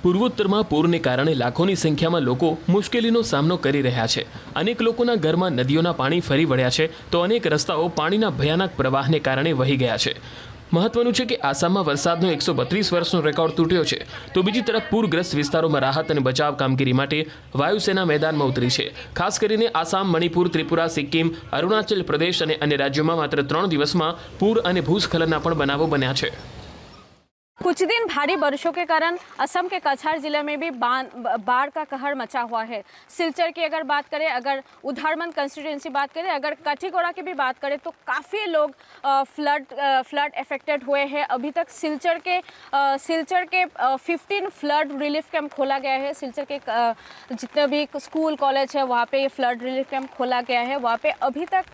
પૂર્વોત્તરમાં પૂરને કારણે લાખોની સંખ્યામાં લોકો મુશ્કેલીનો સામનો કરી રહ્યા છે। અનેક લોકોના ઘરમાં નદીઓના પાણી ફરી વળ્યા છે તો અનેક રસ્તાઓ પાણીના ભયાનક પ્રવાહને કારણે વહી ગયા છે। મહત્વનું છે કે આસામમાં વરસાદનો 132 વર્ષનો રેકોર્ડ તૂટ્યો છે તો બીજી તરફ પૂરગ્રસ્ત વિસ્તારોમાં રાહત અને બચાવ કામગીરી માટે વાયુસેના મેદાનમાં ઉતરી છે। ખાસ કરીને આસામ, મણિપુર, ત્રિપુરા, સિક્કિમ, અરુણાચલ પ્રદેશ અને અન્ય રાજ્યોમાં માત્ર 3 દિવસમાં પૂર અને ભૂસ્ખલનના પણ બનાવો બન્યા છે। कुछ दिन भारी बारिशों के कारण असम के कछार जिले में भी बाढ़ का कहर मचा हुआ है। सिलचर की अगर बात करें, अगर उधारमंद कंस्टिट्यूंसी बात करें, अगर कठीगोड़ा की भी बात करें तो काफ़ी लोग फ्लड अफेक्टेड हुए हैं। अभी तक सिलचर के 15 फ्लड रिलीफ कैंप खोला गया है। सिलचर के जितने भी स्कूल कॉलेज है वहाँ पे फ्लड रिलीफ कैंप खोला गया है। वहाँ पे अभी तक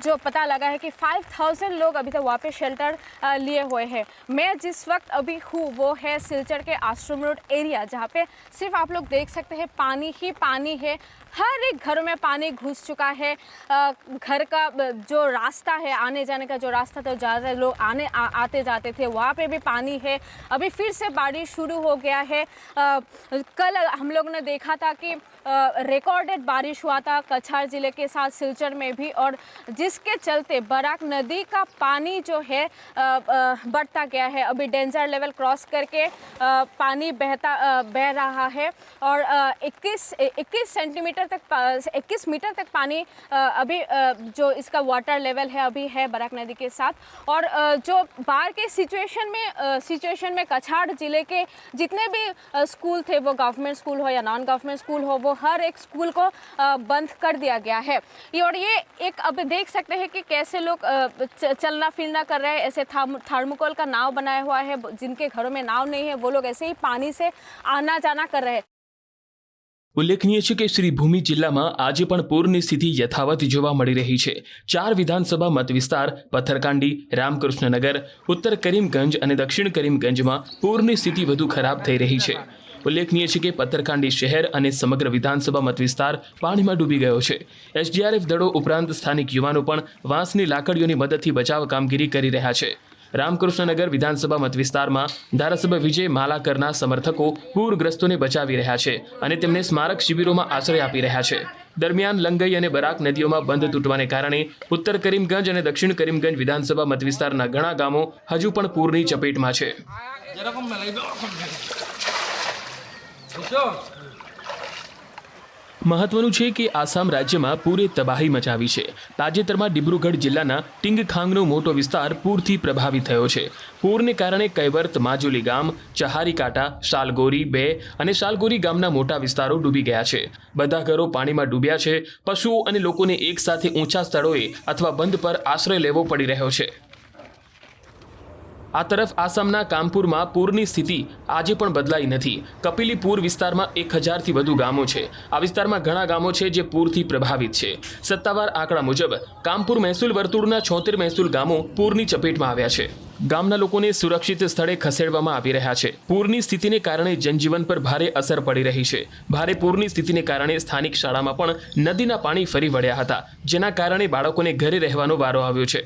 जो पता लगा है कि 5000 लोग अभी तक वहाँ पे शेल्टर लिए हुए हैं। मैं जिस वक्त अभी हूँ वो है सिलचर के आश्रम रोड एरिया, जहाँ पे सिर्फ आप लोग देख सकते हैं पानी ही पानी है। हर एक घरों में पानी घुस चुका है। घर का जो रास्ता है, आने जाने का जो रास्ता था, ज़्यादा लोग आते जाते थे, वहाँ पे भी पानी है। अभी फिर से बारिश शुरू हो गया है। कल हम लोग ने देखा था कि रिकॉर्डेड बारिश हुआ था कछार ज़िले के साथ सिलचर में भी, और जिसके चलते बराक नदी का पानी जो है बढ़ता गया है। अभी डेंजर लेवल क्रॉस करके पानी बह रहा है और 21 सेंटीमीटर तक 21 मीटर तक पानी अभी जो इसका वाटर लेवल है अभी है बराक नदी के साथ। और जो बाढ़ के सिचुएशन में कछार ज़िले के जितने भी स्कूल थे, वो गवर्नमेंट स्कूल हो या नॉन गवर्नमेंट स्कूल हो, वो हर एक स्कूल को बंद कर दिया गया है। और ये एक अब देख सकते हैं कि कैसे लोग चलना फिरना कर रहे हैं। ऐसे थर्मोकोल का नाव बनाया हुआ है, जिनके घरों में नाव नहीं है वो लोग ऐसे ही पानी से आना जाना कर रहे हैं। ઉલ્લેખનીય છે કે શ્રીભૂમિ જિલ્લામાં આજે પણ પૂરની સ્થિતિ યથાવત જોવા મળી રહી છે। 4 વિધાનસભા મત વિસ્તાર પથરકાંડી, રામકૃષ્ણનગર, ઉત્તર કરીમગંજ અને દક્ષિણ કરીમગંજમાં પૂરની સ્થિતિ વધુ ખરાબ થઈ રહી છે। ઉલ્લેખનીય છે કે પથરકાંડી શહેર અને સમગ્ર વિધાનસભા મત વિસ્તાર પાણીમાં ડૂબી ગયો છે। એસડીઆરએફ દળો ઉપરાંત સ્થાનિક યુવાનો પણ વાંસની લાકડીઓની મદદથી બચાવ કામગીરી કરી રહ્યા છે। રામકૃષ્ણનગર વિધાનસભા મત વિસ્તારમાં ધારાસભ્ય વિજય માલાકરના સમર્થકો પૂરગ્રસ્તોને બચાવી રહ્યા છે અને તેમને સ્મારક શિબિરોમાં આશ્રય આપી રહ્યા છે। દરમિયાન લંગઈ અને બરાક નદીઓમાં બંધ તૂટવાને કારણે ઉત્તર કરીમગંજ અને દક્ષિણ કરીમગંજ વિધાનસભા મત વિસ્તારના ઘણા ગામો હજુ પણ પૂરની ચપેટમાં છે। મહત્વનું છે કે આસામ રાજ્યમાં પૂરે તબાહી મચાવી છે। તાજેતરમાં ડિબ્રુગઢ જિલ્લાના ટિંગખાંગનો મોટો વિસ્તાર પૂરથી પ્રભાવિત થયો છે। પૂરને કારણે કૈવર્ત, માજુલી ગામ, ચહારીકાટા, શાલગોરી 2 અને શાલગોરી ગામના મોટા વિસ્તારો ડૂબી ગયા છે। બધા ઘરો પાણીમાં ડૂબ્યા છે। પશુઓ અને લોકોને એકસાથે ઊંચા સ્થળોએ અથવા બંધ પર આશ્રય લેવો પડી રહ્યો છે। આ તરફ આસામના કામપુરમાં પૂરની સ્થિતિ આજે પણ બદલાઈ નથી। કપિલીપુર વિસ્તારમાં 1000થી વધુ ગામો છે। આ વિસ્તારમાં ઘણા ગામો છે જે પૂરથી પ્રભાવિત છે। સત્તાવાર આંકડા મુજબ કામપુર મહેસૂલ વર્તુળના 76 મહેસૂલ ગામો પૂરની ચપેટમાં આવ્યા છે। ગામના લોકોને સુરક્ષિત સ્થળે ખસેડવામાં આવી રહ્યા છે। પૂરની સ્થિતિને કારણે જનજીવન પર ભારે અસર પડી રહી છે। ભારે પૂરની સ્થિતિને કારણે સ્થાનિક શાળામાં પણ નદીના પાણી ફરી વળ્યા હતા, જેના કારણે બાળકોને ઘરે રહેવાનો વારો આવ્યો છે।